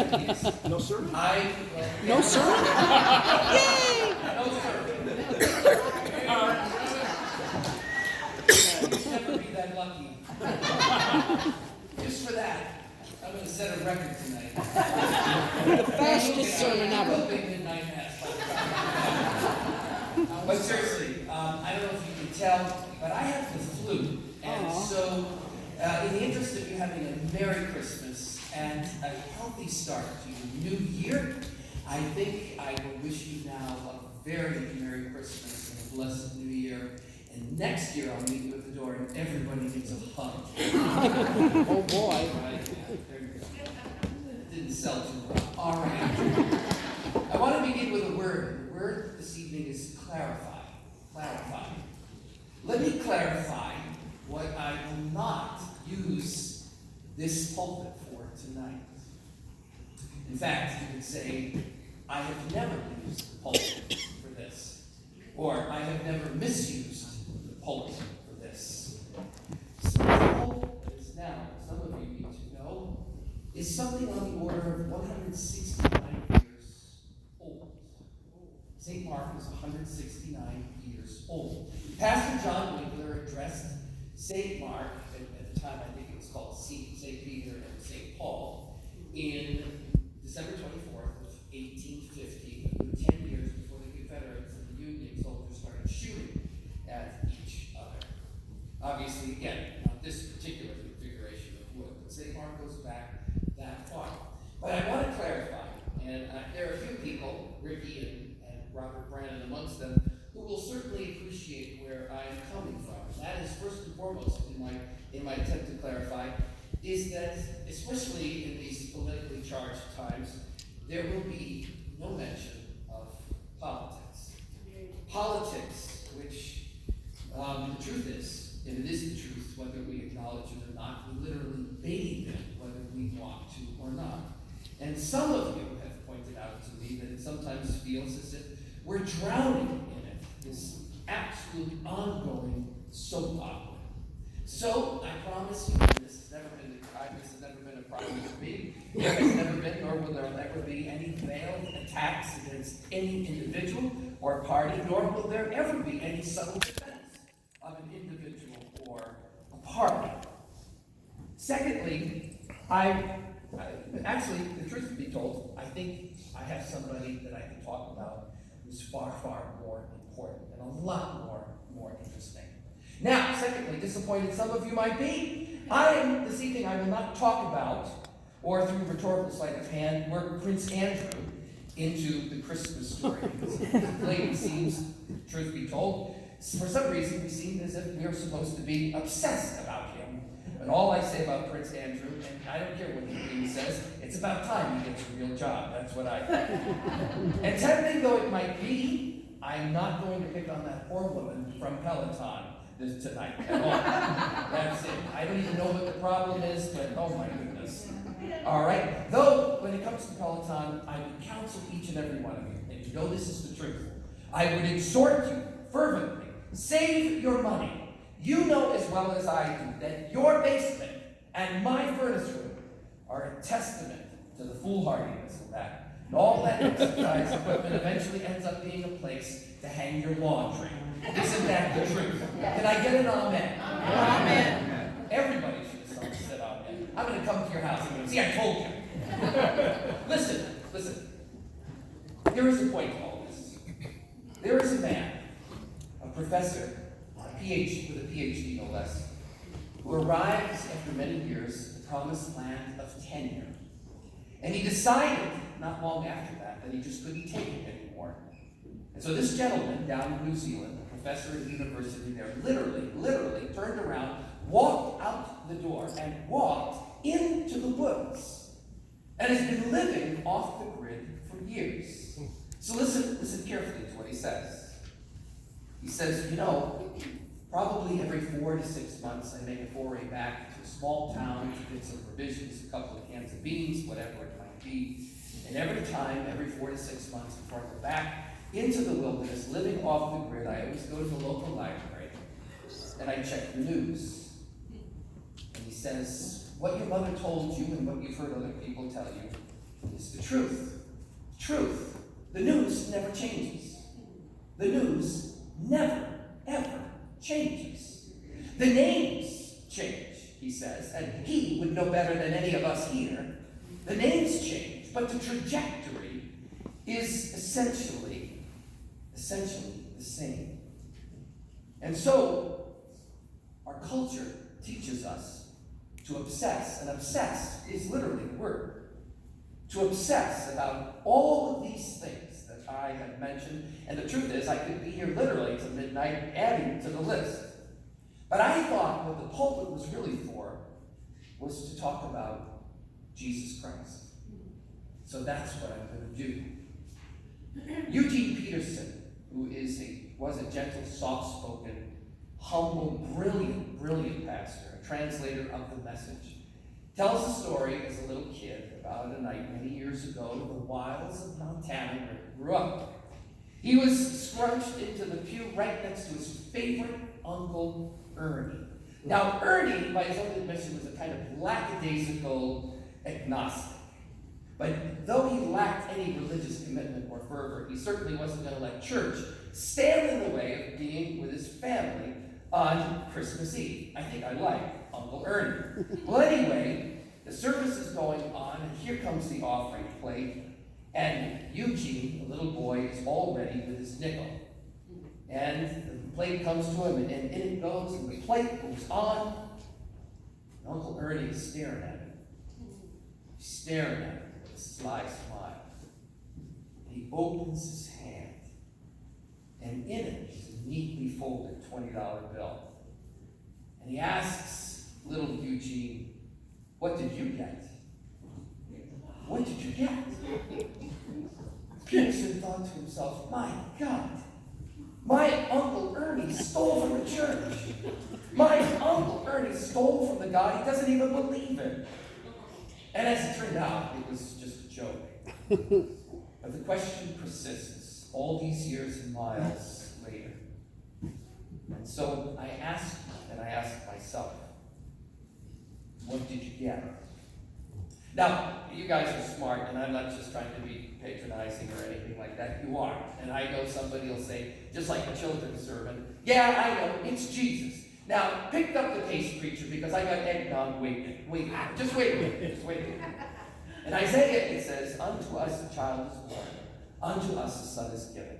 No sermon? No sermon? Yay! No sermon. Never be that lucky. Just for that, I'm going to set a record tonight. The fastest sermon ever. Midnight mass. But seriously, I don't know if you can tell, but I have the flu. And so, in the interest of you having a Merry Christmas and a healthy start to your new year, I think I will wish you now a very Merry Christmas and a blessed New Year. And next year I'll meet you at the door and everybody gets a hug. Oh boy. Right? There you go. It didn't sell too well. All right. I want to begin with a word. The word this evening is clarify. Clarify. Let me clarify what I will not use this pulpit for tonight. In fact, you could say, I have never used the pulpit for this. Or I have never misused the pulpit for this. So the pulpit is now, some of you need to know, is something on the order of 169 years old. St. Mark is 169 years old. Pastor John Winkler addressed St. Mark, at the time I think it was called St. Peter and St. Paul, in December 24th of 1850, 10 years before the Confederates and the Union soldiers started shooting at each other. Obviously, again, not this particular configuration of wood, but St. Mark goes back that far. But I want to clarify, and there are a few people, Ricky and Robert Brannon amongst them, who will certainly appreciate where I'm coming from. And that is first and foremost in my attempt to clarify, is that especially in these politically charged times, there will be no mention of politics. Politics, which the truth is, and it is the truth, whether we acknowledge it or not, we literally bathe in it, whether we want to or not. And some of you have pointed out to me that it sometimes feels as if we're drowning in it, this absolute ongoing soap opera. So I promise you, this has never been a problem for me. There has never been, nor will there ever be, any veiled attacks against any individual or party, nor will there ever be any subtle defense of an individual or a party. Secondly, actually, the truth be told, I think I have somebody that I can talk about who's far, far more important and a lot more interesting. Now, secondly, disappointed some of you might be, this evening I will not talk about, or through rhetorical sleight of hand, work Prince Andrew into the Christmas story. It seems, truth be told, for some reason we seem as if we are supposed to be obsessed about him. And all I say about Prince Andrew, and I don't care what the Queen says, it's about time he gets a real job. That's what I think. And tempting though it might be, I'm not going to pick on that poor woman from Peloton tonight at all. That's it. I don't even know what the problem is, but oh my goodness. All right? Though, when it comes to Peloton, I would counsel each and every one of you, and you know this is the truth. I would exhort you fervently, save your money. You know as well as I do that your basement and my furnace room are a testament to the foolhardiness of that. And all that exercise equipment eventually ends up being a place to hang your laundry. Isn't that the truth? Can I get an amen? Amen. Everybody should have said amen. I'm going to come to your house and go, see, I told you. Listen. There is a point to all this. There is a man, a professor, with a PhD no less, who arrives after many years at the promised land of tenure. And he decided, not long after that he just couldn't take it anymore. And so this gentleman down in New Zealand, a professor at the university there, literally turned around, walked out the door, and walked into the woods, and has been living off the grid for years. So listen carefully to what he says. He says, probably every 4 to 6 months I make a foray back to a small town to get some provisions, a couple of cans of beans, whatever it might be. And every 4 to 6 months before I go back into the wilderness, living off the grid, I always go to the local library and I check the news. And he says, what your mother told you and what you've heard other people tell you is the truth. Truth. The news never changes. The news never, ever changes. The names change, he says, and he would know better than any of us here. The names change, but the trajectory is essentially the same. And so, our culture teaches us to obsess, and obsess is literally the word. To obsess about all of these things that I have mentioned, and the truth is, I could be here literally till midnight adding to the list. But I thought what the pulpit was really for was to talk about Jesus Christ. So that's what I'm going to do. Eugene Peterson, who was a gentle, soft-spoken, humble, brilliant pastor, a translator of the message, tells a story as a little kid about a night many years ago in the wilds of Montana where he grew up. He was scrunched into the pew right next to his favorite uncle, Ernie. Now, Ernie, by his own admission, was a kind of lackadaisical agnostic. But though he lacked any religious commitment or fervor, he certainly wasn't going to let church stand in the way of being with his family on Christmas Eve. I think I like Uncle Ernie. Well, anyway, the service is going on, and here comes the offering plate, and Eugene, the little boy, is all ready with his nickel. And the plate comes to him, and in it goes, and the plate goes on. And Uncle Ernie is staring at him. He's staring at him with a sly smile. And he opens his hand, and in it is a neatly folded $20 bill. And he asks little Eugene, "What did you get?" "What did you get?" Peterson thought to himself, "My God, my Uncle Ernie stole from the church. My Uncle Ernie stole from the God he doesn't even believe in." And as it turned out, it was just a joke. But the question persists all these years and miles later. And so I asked myself, what did you get? Now, you guys are smart, and I'm not just trying to be patronizing or anything like that. You are. And I know somebody will say, just like a children's sermon, "Yeah, I know, it's Jesus. Now, pick up the pace, preacher, because I got eggnog waiting. Just wait a minute. In Isaiah, it says, "Unto us a child is born, unto us a son is given."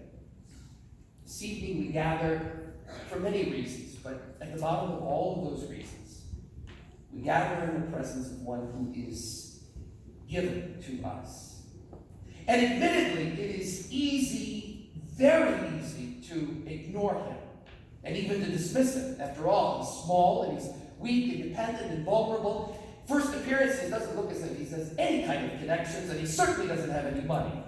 This evening we gather for many reasons, but at the bottom of all of those reasons, we gather in the presence of one who is given to us. And admittedly, it is easy, very easy, to ignore him and even to dismiss him. After all, he's small and he's weak and dependent and vulnerable. First appearances doesn't look as if he has any kind of connections, and he certainly doesn't have any money.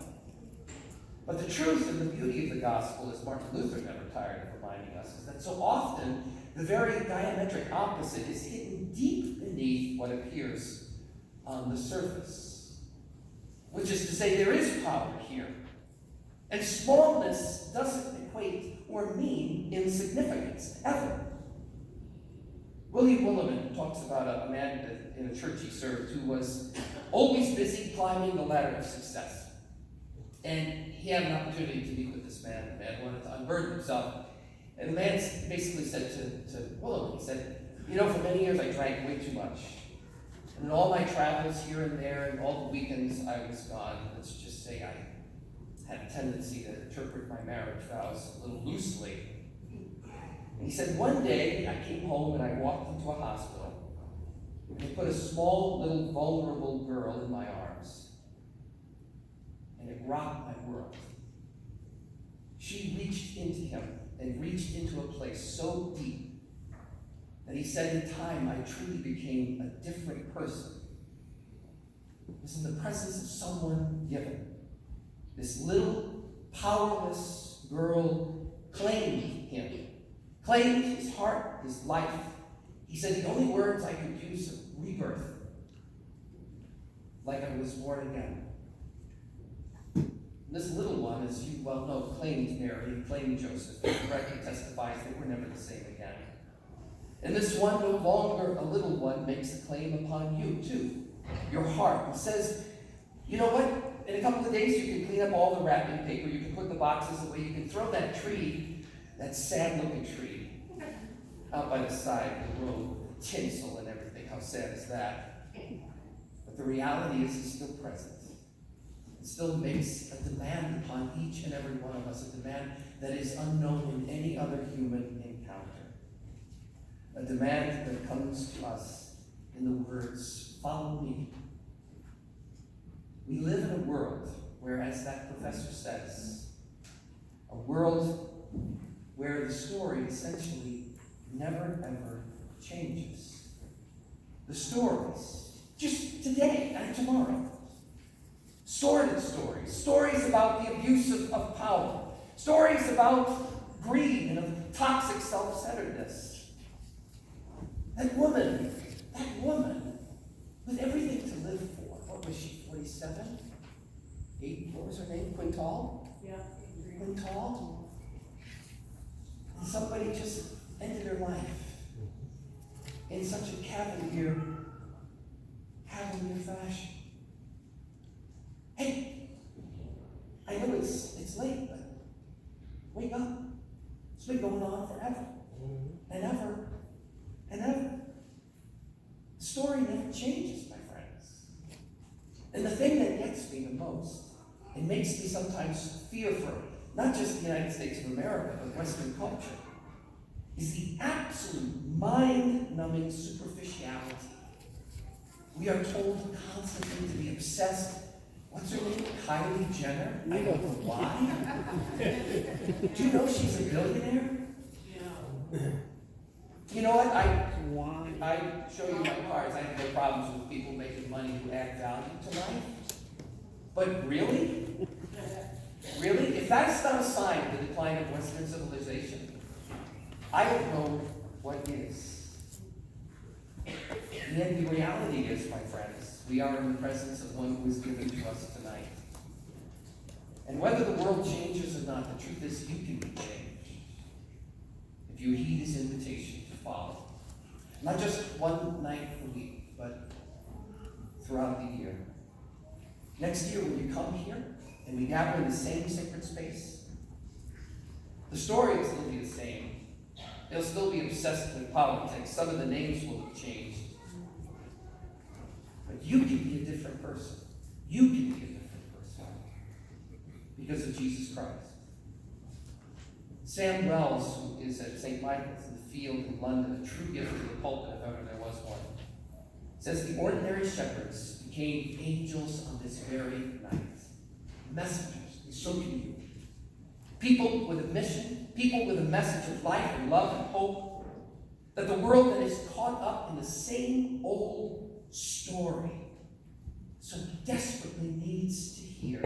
But the truth and the beauty of the gospel, as Martin Luther never tired of reminding us, is that so often the very diametric opposite is hidden deep beneath what appears on the surface. Which is to say, there is power here. And smallness doesn't equate or mean insignificance, ever. William Willimon talks about a man in a church he served who was always busy climbing the ladder of success. And he had an opportunity to meet with this man. The man wanted to unburden himself. And the man basically said to Willimon, he said, "You know, for many years I drank way too much. And in all my travels here and there and all the weekends I was gone, let's just say I had a tendency to interpret my marriage vows a little loosely." And he said, "One day I came home and I walked into a hospital. And they put a small, little, vulnerable girl in my arms. And it rocked my world. She reached into him and reached into a place so deep that he said in time I truly became a different person. It was in the presence of someone given. This little, powerless girl claimed him, claimed his heart, his life. He said the only words I could use are rebirth, like I was born again." And this little one, as you well know, claimed Mary and claimed Joseph, and correctly testifies they were never the same again. And this one, no longer a little one, makes a claim upon you, too, your heart. He says, You know what? In a couple of days, you can clean up all the wrapping paper. You can put the boxes away. You can throw that tree, that sad-looking tree, out by the side of the road, tinsel and everything. How sad is that? But the reality is it's still present. It still makes a demand upon each and every one of us, a demand that is unknown in any other human encounter. A demand that comes to us in the words, "Follow me." We live in a world where, as that professor says, a world where the story essentially never ever changes. The stories, just today and tomorrow. Sordid stories, stories about the abuse of power, stories about greed and of toxic self-centeredness. That woman with everything to live for, what was she, 47? What was her name? Quintal? Yeah. Quintal? And somebody just ended her life in such a cavalier fashion. Hey, I know it's late, but wake up. It's been going on forever and ever and ever. The story never changes, my friends. And the thing that gets me the most, and makes me sometimes fear for not just the United States of America, but Western culture, is the absolute mind-numbing superficiality. We are told constantly to be obsessed. What's her name? Kylie Jenner? I don't know why. Do you know she's a billionaire? Yeah. You know what? Why? I show you my cards. I have no problems with people making money who add value to life. But really? Really? If that's not a sign of the decline of Western civilization, I don't know what is. And then the reality is, my friends, we are in the presence of one who is given to us tonight. And whether the world changes or not, the truth is you can be changed if you heed his invitation to follow. Not just one night a week, but throughout the year. Next year, when you come here and we gather in the same sacred space, the story will still be the same. It'll still be obsessed with politics. Some of the names will have changed. But you can be a different person. You can be a different person because of Jesus Christ. Sam Wells, who is at St. Michael's in the Field in London, a true gift to the pulpit if ever there was one, says the ordinary shepherds became angels on this very night. Messengers, and so can you. People with a mission, people with a message of life and love and hope, that the world that is caught up in the same old story so desperately needs to hear.